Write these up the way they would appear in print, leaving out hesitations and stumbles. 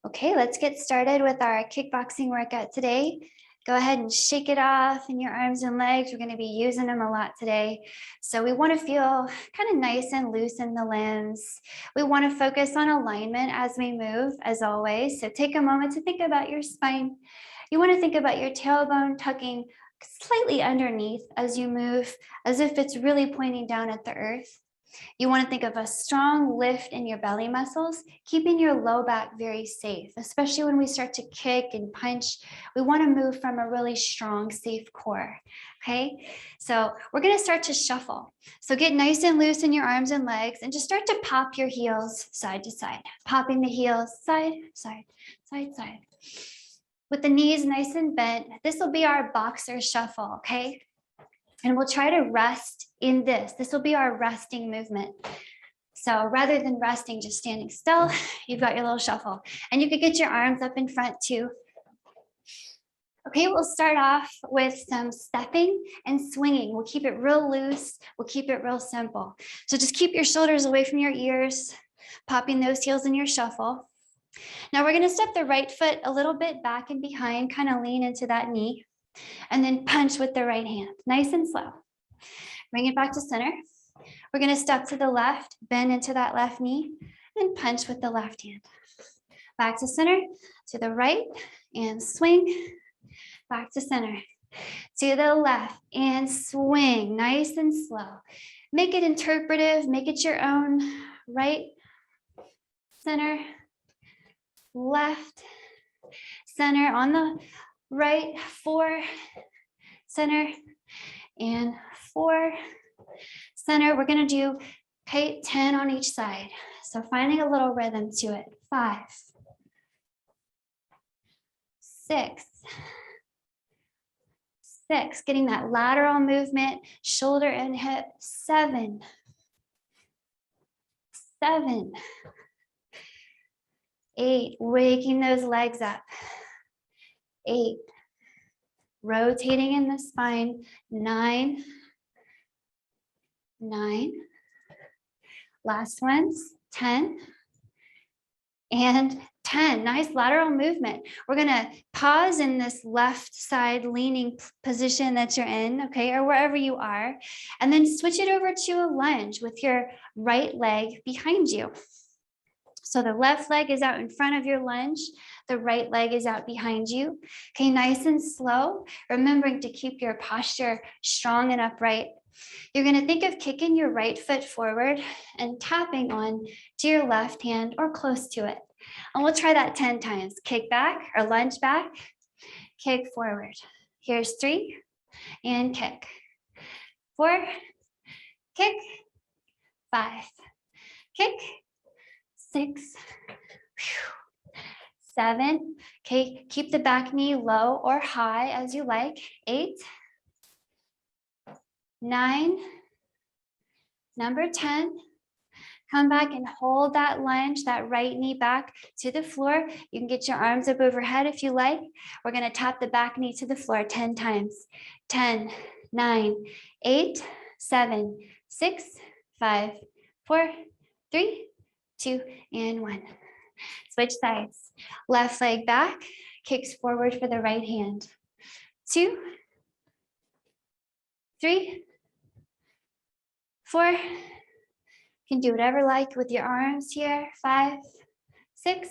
Okay, let's get started with our kickboxing workout today. Go ahead and shake it off in your arms and legs. We're going to be using them a lot today. So we want to feel kind of nice and loose in the limbs. We want to focus on alignment as we move, as always. So take a moment to think about your spine. You want to think about your tailbone tucking slightly underneath as you move, as if it's really pointing down at the earth. You want to think of a strong lift in your belly muscles, keeping your low back very safe, especially when we start to kick and punch. We want to move from a really strong, safe core. Okay, so we're going to start to shuffle. So get nice and loose in your arms and legs and just start to pop your heels side to side, popping the heels side, side, side, side. With the knees nice and bent, this will be our boxer shuffle, okay? And we'll try to rest in this. This will be our resting movement. So rather than resting, just standing still, you've got your little shuffle. And you could get your arms up in front too. Okay, we'll start off with some stepping and swinging. We'll keep it real loose. We'll keep it real simple. So just keep your shoulders away from your ears, popping those heels in your shuffle. Now we're going to step the right foot a little bit back and behind, kind of lean into that knee. And then punch with the right hand, nice and slow. Bring it back to center. We're going to step to the left, bend into that left knee, and punch with the left hand. Back to center, to the right, and swing. Back to center, to the left, and swing, nice and slow. Make it interpretive, make it your own. Right, center, left, center on the right, 4, center, and 4, center. We're going to do 10 on each side. So finding a little rhythm to it. 5, 6, 6, getting that lateral movement, shoulder and hip. 7, 7, 8, waking those legs up. 8, rotating in the spine. 9, 9, last ones. 10 and 10. Nice lateral movement. We're going to pause in this left side leaning position that you're in, okay, or wherever you are, and then switch it over to a lunge with your right leg behind you. So the left leg is out in front of your lunge. The right leg is out behind you. Okay, nice and slow, remembering to keep your posture strong and upright. You're going to think of kicking your right foot forward and tapping on to your left hand or close to it. And we'll try that 10 times. Kick back or lunge back, kick forward. Here's 3 and kick. 4, kick, 5, kick, 6, 7. Okay, keep the back knee low or high as you like. 8, 9, number 10. Come back and hold that lunge, that right knee back to the floor. You can get your arms up overhead if you like. We're going to tap the back knee to the floor 10 times. 10, 9, 8, 7, 6, 5, 4, 3, 2, and 1. Switch sides. Left leg back, kicks forward for the right hand. 2, 3, 4. You can do whatever you like with your arms here. 5, 6.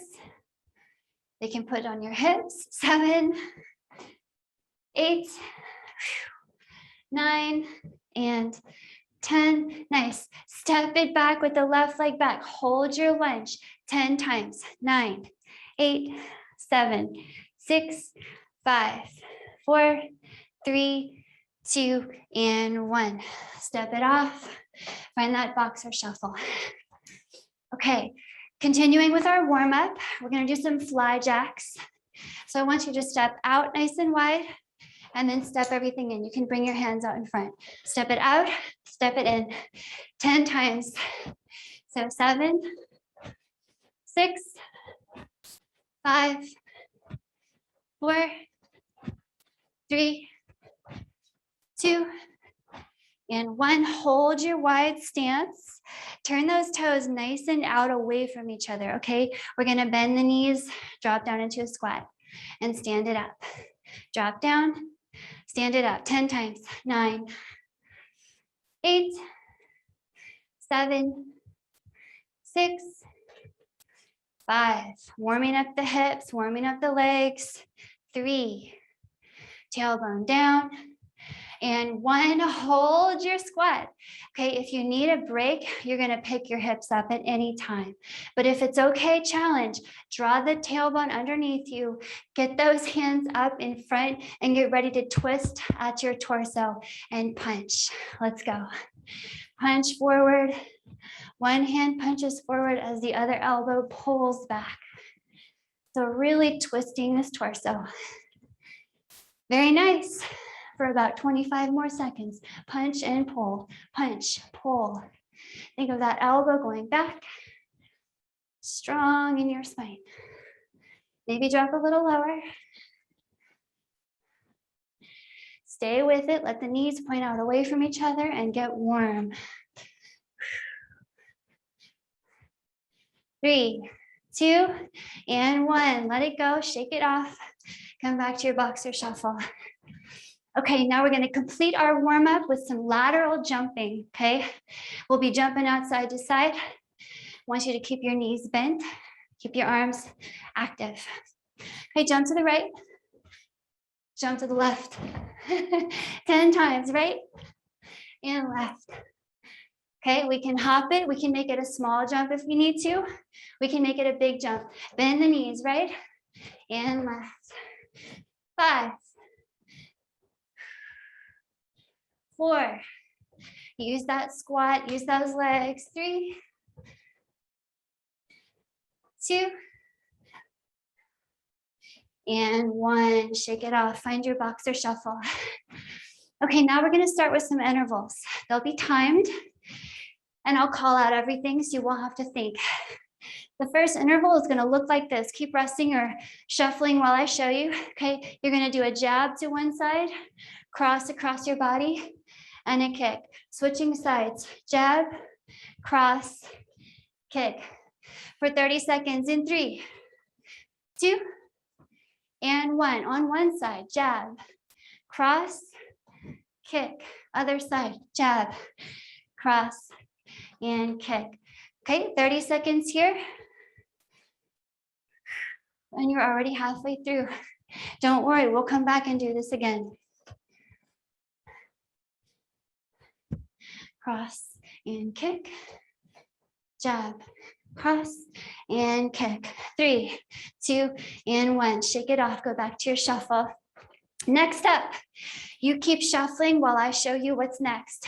They can put it on your hips. 7, 8, 9, and 10. Nice. Step it back with the left leg back. Hold your lunge 10 times. 9, 8, 7, 6, 5, 4, 3, 2, and 1. Step it off. Find that boxer shuffle. Okay, continuing with our warm up, we're going to do some fly jacks. So I want you to step out nice and wide and then step everything in. You can bring your hands out in front. Step it out, step it in 10 times. So 7, 6, 5, 4, 3, 2, and 1. Hold your wide stance. Turn those toes nice and out away from each other, okay? We're gonna bend the knees drop down into a squat and stand it up. Drop down, stand it up 10 times. 9, 8, 7, 6, 5. Warming up the hips, warming up the legs. 3, tailbone down. And 1, hold your squat. Okay, if you need a break, you're gonna pick your hips up at any time. But if it's okay, challenge, draw the tailbone underneath you, get those hands up in front and get ready to twist at your torso and punch. Let's go. Punch forward. One hand punches forward as the other elbow pulls back. So really twisting this torso. Very nice. For about 25 more seconds. Punch and pull, punch, pull. Think of that elbow going back. Strong in your spine. Maybe drop a little lower. Stay with it. Let the knees point out away from each other and get warm. 3, 2, and 1. Let it go. Shake it off. Come back to your boxer shuffle. Okay, now we're going to complete our warm up with some lateral jumping, okay? We'll be jumping out side to side. I want you to keep your knees bent, keep your arms active. Okay, jump to the right, jump to the left. 10 times, right and left. Okay, we can hop it. We can make it a small jump if we need to. We can make it a big jump. Bend the knees, right and left. 5, 4, use that squat, use those legs. 3, 2, and 1. Shake it off, find your boxer shuffle. Okay, now we're gonna start with some intervals. They'll be timed, and I'll call out everything so you won't have to think. The first interval is gonna look like this. Keep resting or shuffling while I show you, okay? You're gonna do a jab to one side, cross across your body, and a kick. Switching sides, jab, cross, kick. For 30 seconds in 3, 2, and 1. On one side, jab, cross, kick. Other side, jab, cross, and kick. Okay, 30 seconds here. And you're already halfway through. Don't worry, we'll come back and do this again. Cross and kick, jab, cross and kick. 3, 2, and 1. Shake it off, go back to your shuffle. Next up, you keep shuffling while I show you what's next.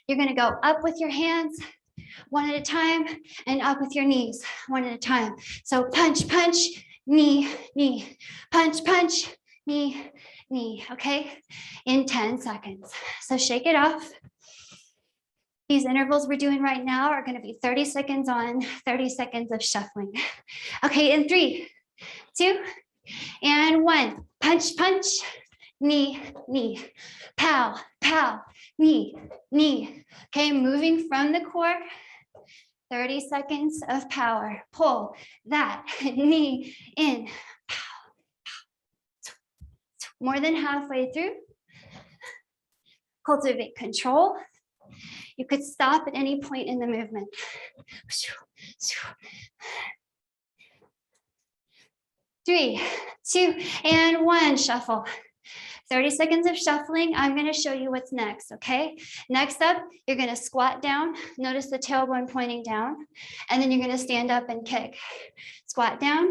You're gonna go up with your hands, one at a time, and up with your knees, one at a time. So punch, punch, knee, knee, punch, punch, knee, knee, okay? In 10 seconds. So shake it off. These intervals we're doing right now are going to be 30 seconds on, 30 seconds of shuffling. Okay, in 3, 2, and 1. Punch, punch, knee, knee, pow, pow, knee, knee. Okay, moving from the core, 30 seconds of power. Pull that knee in. Pow, pow. More than halfway through. Cultivate control. You could stop at any point in the movement. 3, 2, and 1. Shuffle. 30 seconds of shuffling. I'm going to show you what's next, okay? Next up, you're going to squat down. Notice the tailbone pointing down. And then you're going to stand up and kick. Squat down,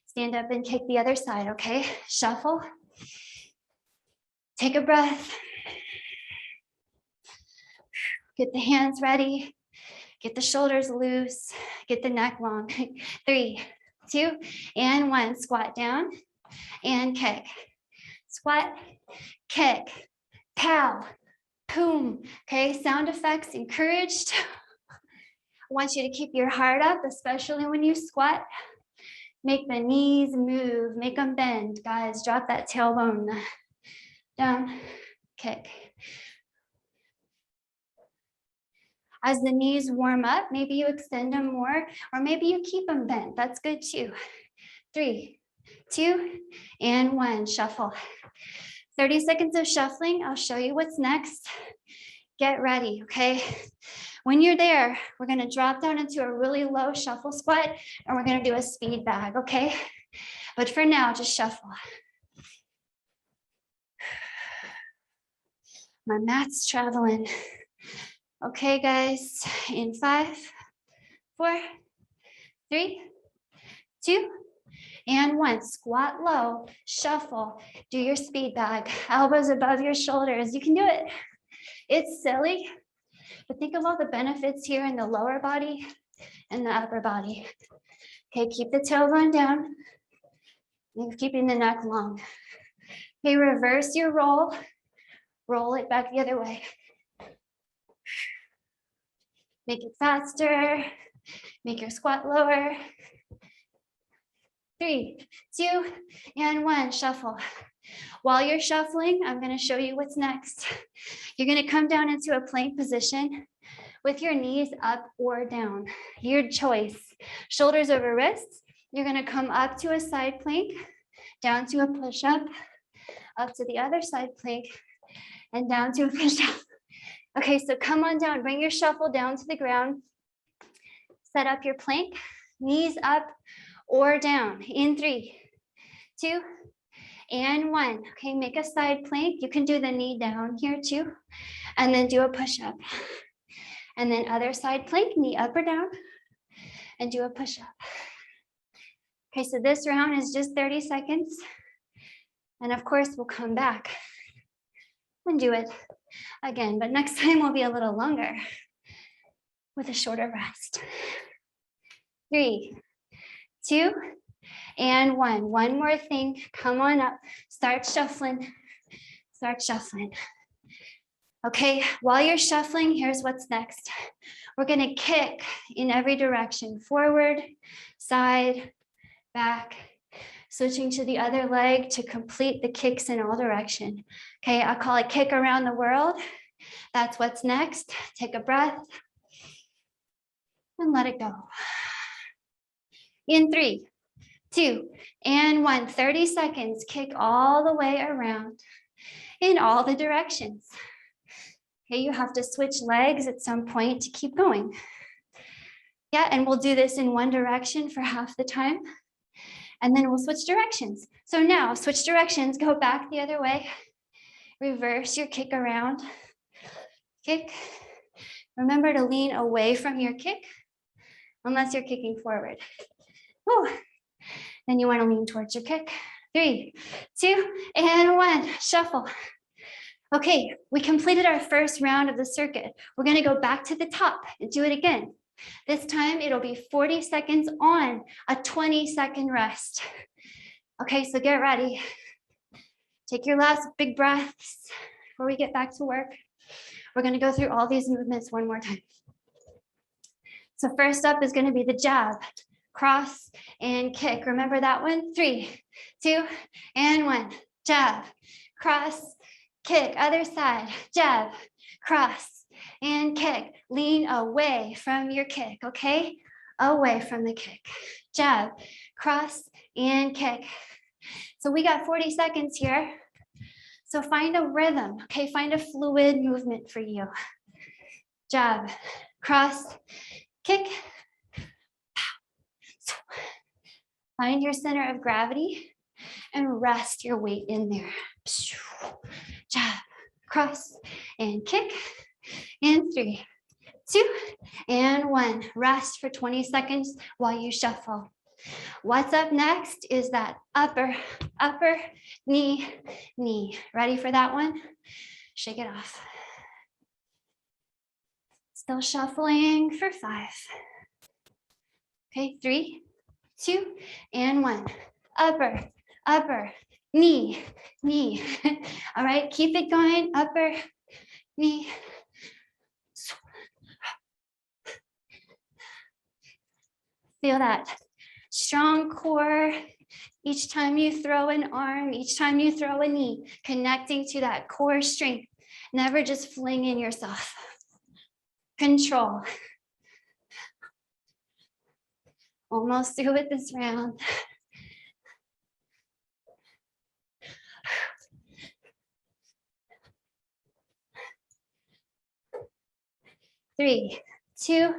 stand up and kick the other side, okay? Shuffle. Take a breath. Get the hands ready. Get the shoulders loose. Get the neck long. 3, 2, and 1. Squat down and kick. Squat, kick, pow, boom. Okay, sound effects encouraged. I want you to keep your heart up, especially when you squat. Make the knees move, make them bend. Guys, drop that tailbone down, kick. As the knees warm up, maybe you extend them more, or maybe you keep them bent. That's good too. 3, 2, and 1. Shuffle. 30 seconds of shuffling. I'll show you what's next. Get ready, okay? When you're there, we're gonna drop down into a really low shuffle squat and we're gonna do a speed bag, okay? But for now, just shuffle. My mat's traveling. Okay, guys, in 5, 4, 3, 2, and 1. Squat low, shuffle, do your speed bag. Elbows above your shoulders. You can do it. It's silly, but think of all the benefits here in the lower body and the upper body. Okay, keep the tailbone down. And keeping the neck long. Okay, reverse your roll. Roll it back the other way. Make it faster. Make your squat lower. 3, 2, and 1. Shuffle. While you're shuffling, I'm going to show you what's next. You're going to come down into a plank position with your knees up or down. Your choice. Shoulders over wrists. You're going to come up to a side plank, down to a push-up, up to the other side plank, and down to a push-up. Okay, so come on down. Bring your shuffle down to the ground. Set up your plank, knees up or down. In 3, 2, and 1. Okay, make a side plank. You can do the knee down here too, and then do a push-up. And then other side plank, knee up or down, and do a push-up. Okay, so this round is just 30 seconds. And of course, we'll come back and do it again. But next time will be a little longer with a shorter rest. 3, 2, and 1. One more thing. Come on up. Start shuffling. Start shuffling. Okay, while you're shuffling, here's what's next. We're going to kick in every direction. Forward, side, back, switching to the other leg to complete the kicks in all direction. Okay, I call it kick around the world. That's what's next. Take a breath and let it go. In 3, 2, and 1. 30 seconds. Kick all the way around in all the directions. Okay, you have to switch legs at some point to keep going. Yeah, and we'll do this in one direction for half the time. And then we'll switch directions. So now switch directions, go back the other way. Reverse your kick around. Kick. Remember to lean away from your kick unless you're kicking forward. Woo. Then you want to lean towards your kick. 3, 2, and 1. Shuffle. Okay, we completed our first round of the circuit. We're going to go back to the top and do it again. This time it'll be 40 seconds on, a 20-second rest. Okay, so get ready. Take your last big breaths before we get back to work. We're going to go through all these movements one more time. So first up is going to be the jab, cross, and kick. Remember that one? 3, 2, and 1. Jab, cross, kick. Other side, jab, cross, and kick. Lean away from your kick, okay? Away from the kick. Jab, cross, and kick. So we got 40 seconds here. So find a rhythm, okay? Find a fluid movement for you. Jab, cross, kick. Find your center of gravity and rest your weight in there. Jab, cross, and kick. And 3, 2, and 1. Rest for 20 seconds while you shuffle. What's up next is that upper, knee, knee. Ready for that one? Shake it off. Still shuffling for 5. Okay, 3, 2, and 1. Upper, knee, knee. All right, keep it going. Upper, knee. Feel that strong core each time you throw an arm, each time you throw a knee, connecting to that core strength. Never just flinging yourself. Control. Almost through it this round. 3, 2,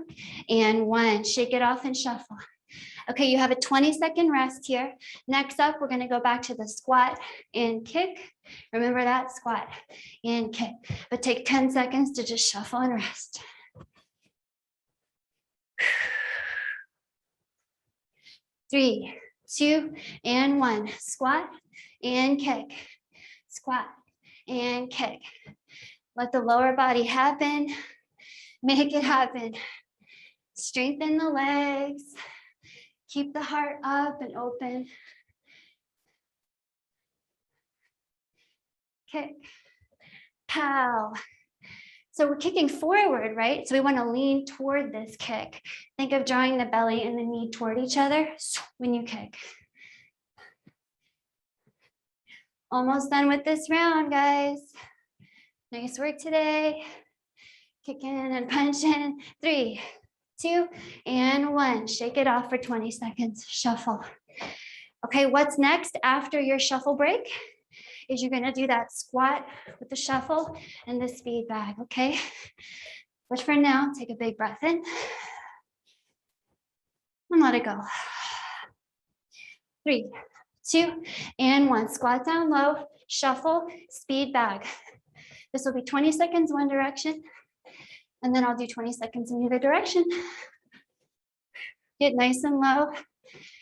and 1. Shake it off and shuffle. Okay, you have a 20-second rest here. Next up, we're gonna go back to the squat and kick. Remember that, squat and kick. But take 10 seconds to just shuffle and rest. 3, 2, and 1. Squat and kick. Squat and kick. Let the lower body happen. Make it happen. Strengthen the legs. Keep the heart up and open. Kick. Pow. So we're kicking forward, right? So we want to lean toward this kick. Think of drawing the belly and the knee toward each other when you kick. Almost done with this round, guys. Nice work today. Kicking and punching. 3, 2, and 1. Shake it off for 20 seconds. Shuffle. Okay, what's next after your shuffle break is you're gonna do that squat with the shuffle and the speed bag, okay? But for now, take a big breath in and let it go. 3, 2, and 1. Squat down low, shuffle, speed bag. This will be 20 seconds one direction, and then I'll do 20 seconds in the other direction. Get nice and low.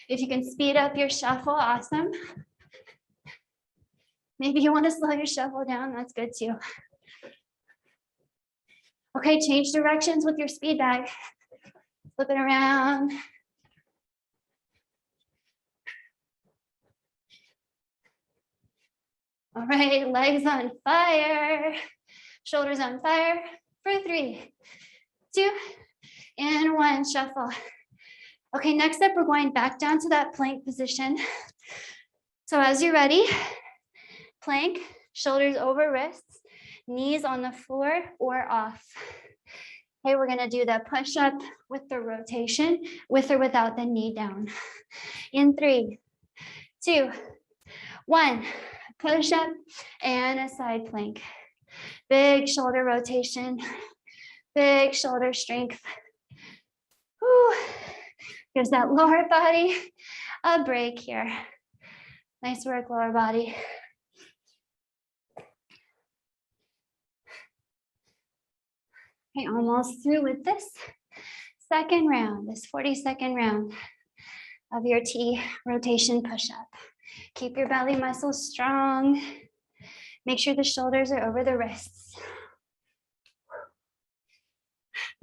If you can speed up your shuffle, awesome. Maybe you want to slow your shuffle down, that's good too. Okay, change directions with your speed bag. Flip it around. All right, legs on fire, shoulders on fire for 3, 2, and 1, shuffle. Okay, next up, we're going back down to that plank position. So as you're ready, plank, shoulders over wrists, knees on the floor or off. Okay, we're gonna do the push up with the rotation, with or without the knee down. In 3, 2, 1, push up and a side plank. Big shoulder rotation, big shoulder strength. Whew. Gives that lower body a break here. Nice work, lower body. Okay, almost through with this second round, this 40-second round of your T rotation push-up. Keep your belly muscles strong. Make sure the shoulders are over the wrists.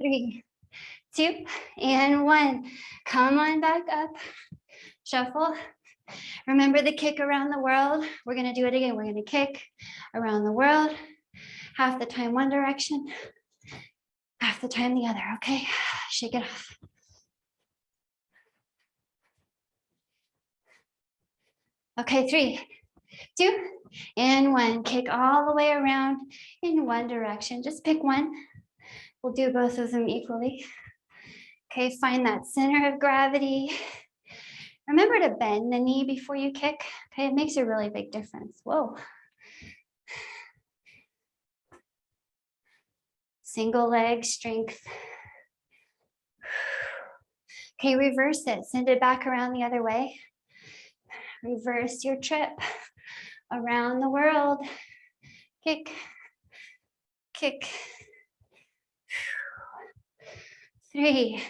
3, 2, and 1. Come on back up. Shuffle. Remember the kick around the world. We're gonna do it again. We're gonna kick around the world. Half the time one direction, half the time the other, okay? Shake it off. Okay, 3, 2, and 1. Kick all the way around in one direction. Just pick one. We'll do both of them equally. Okay, find that center of gravity. Remember to bend the knee before you kick. Okay, it makes a really big difference. Whoa. Single leg strength. Okay, reverse it. Send it back around the other way. Reverse your trip around the world. Kick, kick. 3,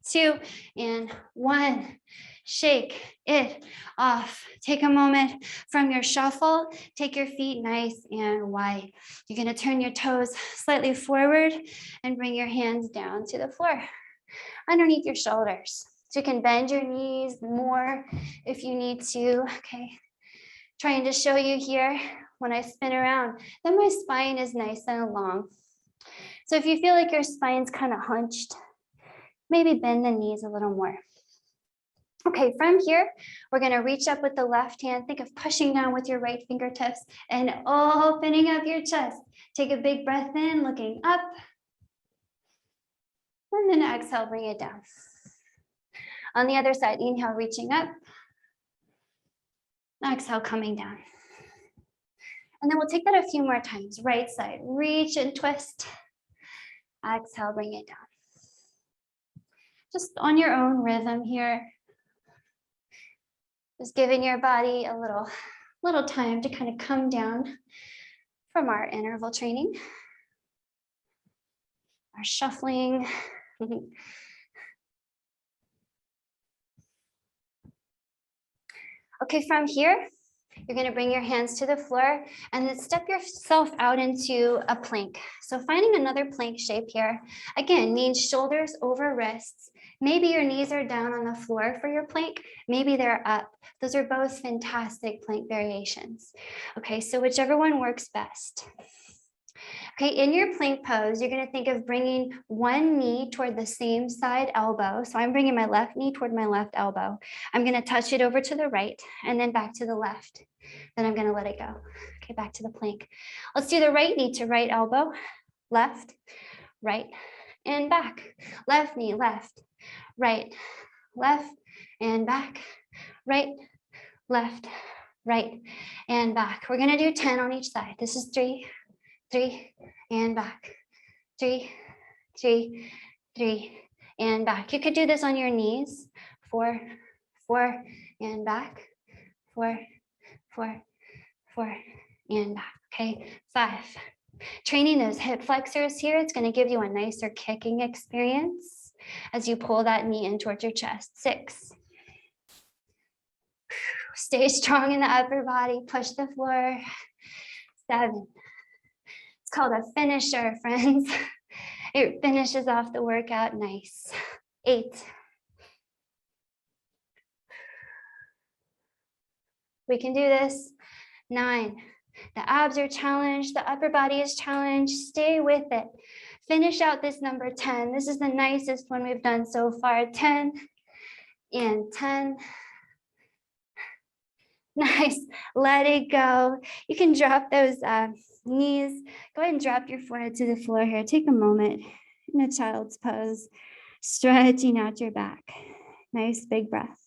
2, and 1. Shake it off. Take a moment from your shuffle. Take your feet nice and wide. You're going to turn your toes slightly forward and bring your hands down to the floor underneath your shoulders. So you can bend your knees more if you need to. Okay. Trying to show you here when I spin around that my spine is nice and long. So if you feel like your spine's kind of hunched, maybe bend the knees a little more. Okay, from here, we're gonna reach up with the left hand. Think of pushing down with your right fingertips and opening up your chest. Take a big breath in, looking up. And then exhale, bring it down. On the other side, inhale, reaching up. Exhale, coming down. And then we'll take that a few more times. Right side, reach and twist. Exhale, bring it down. Just on your own rhythm here. Just giving your body a little time to kind of come down from our interval training, our shuffling. Okay, from here, you're going to bring your hands to the floor and then step yourself out into a plank. So finding another plank shape here, again, means shoulders over wrists. Maybe your knees are down on the floor for your plank. Maybe they're up. Those are both fantastic plank variations. Okay, so whichever one works best. Okay, in your plank pose, you're going to think of bringing one knee toward the same side elbow. So I'm bringing my left knee toward my left elbow. I'm going to touch it over to the right and then back to the left. Then I'm going to let it go. Okay, back to the plank. Let's do the right knee to right elbow, left, right, and back. Left knee, left, right, left, and back, right, left, right, and back. We're going to do 10 on each side. This is 3, 3, and back. 3, 3, 3, and back. You could do this on your knees. 4, 4, and back. 4, 4, 4, and back. Okay, 5. Training those hip flexors here, it's going to give you a nicer kicking experience as you pull that knee in towards your chest. 6. Stay strong in the upper body. Push the floor. 7. It's called a finisher, friends. It finishes off the workout nice. 8. We can do this. 9. The abs are challenged. The upper body is challenged. Stay with it. Finish out this number 10. This is the nicest one we've done so far. 10 and 10. Nice. Let it go. You can drop those knees. Go ahead and drop your forehead to the floor here. Take a moment in a child's pose, stretching out your back. Nice big breath.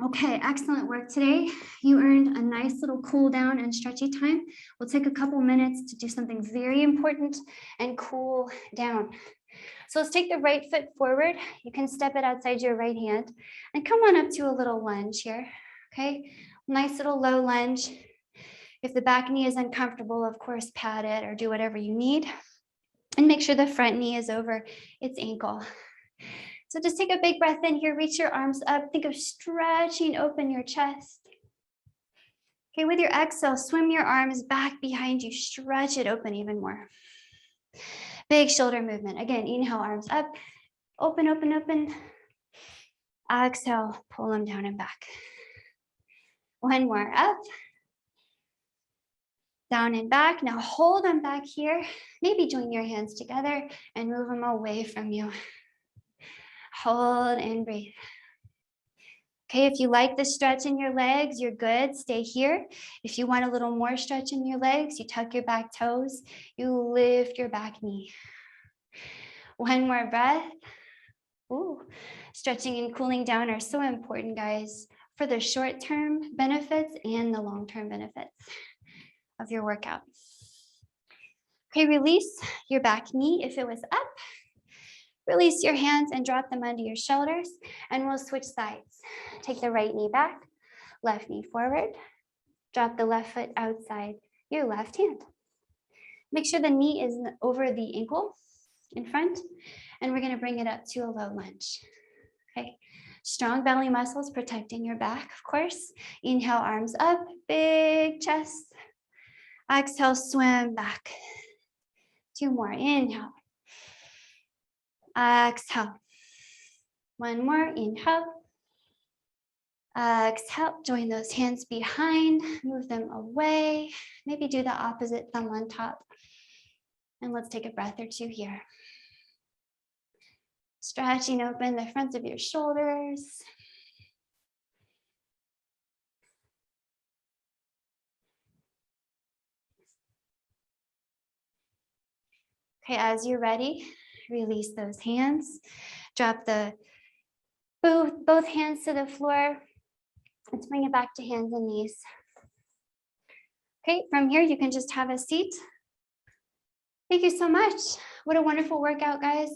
Okay, excellent work today. You earned a nice little cool down and stretchy time. We'll take a couple minutes to do something very important and cool down. So let's take the right foot forward. You can step it outside your right hand and come on up to a little lunge here. Okay, nice little low lunge. If the back knee is uncomfortable, of course, pad it or do whatever you need. And make sure the front knee is over its ankle. So just take a big breath in here, reach your arms up. Think of stretching open your chest. Okay, with your exhale, swim your arms back behind you. Stretch it open even more. Big shoulder movement. Again, inhale, arms up. Open, open, open. Exhale, pull them down and back. One more, up. Down and back. Now hold them back here. Maybe join your hands together and move them away from you. Hold and breathe. Okay, if you like the stretch in your legs, you're good. Stay here. If you want a little more stretch in your legs, you tuck your back toes, you lift your back knee. One more breath. Ooh, stretching and cooling down are so important, guys, for the short-term benefits and the long-term benefits of your workout. Okay, release your back knee if it was up. Release your hands and drop them under your shoulders, and we'll switch sides. Take the right knee back, left knee forward. Drop the left foot outside your left hand. Make sure the knee is over the ankle in front, and we're going to bring it up to a low lunge. Okay, strong belly muscles protecting your back, of course. Inhale, arms up, big chest. Exhale, swim back. 2 more, inhale. Exhale. 1 more, inhale. Exhale, join those hands behind, move them away. Maybe do the opposite, thumb on top. And let's take a breath or 2 here. Stretching open the fronts of your shoulders. Okay, as you're ready, release those hands. Drop both hands to the floor. Let's bring it back to hands and knees. Okay, from here, you can just have a seat. Thank you so much. What a wonderful workout, guys.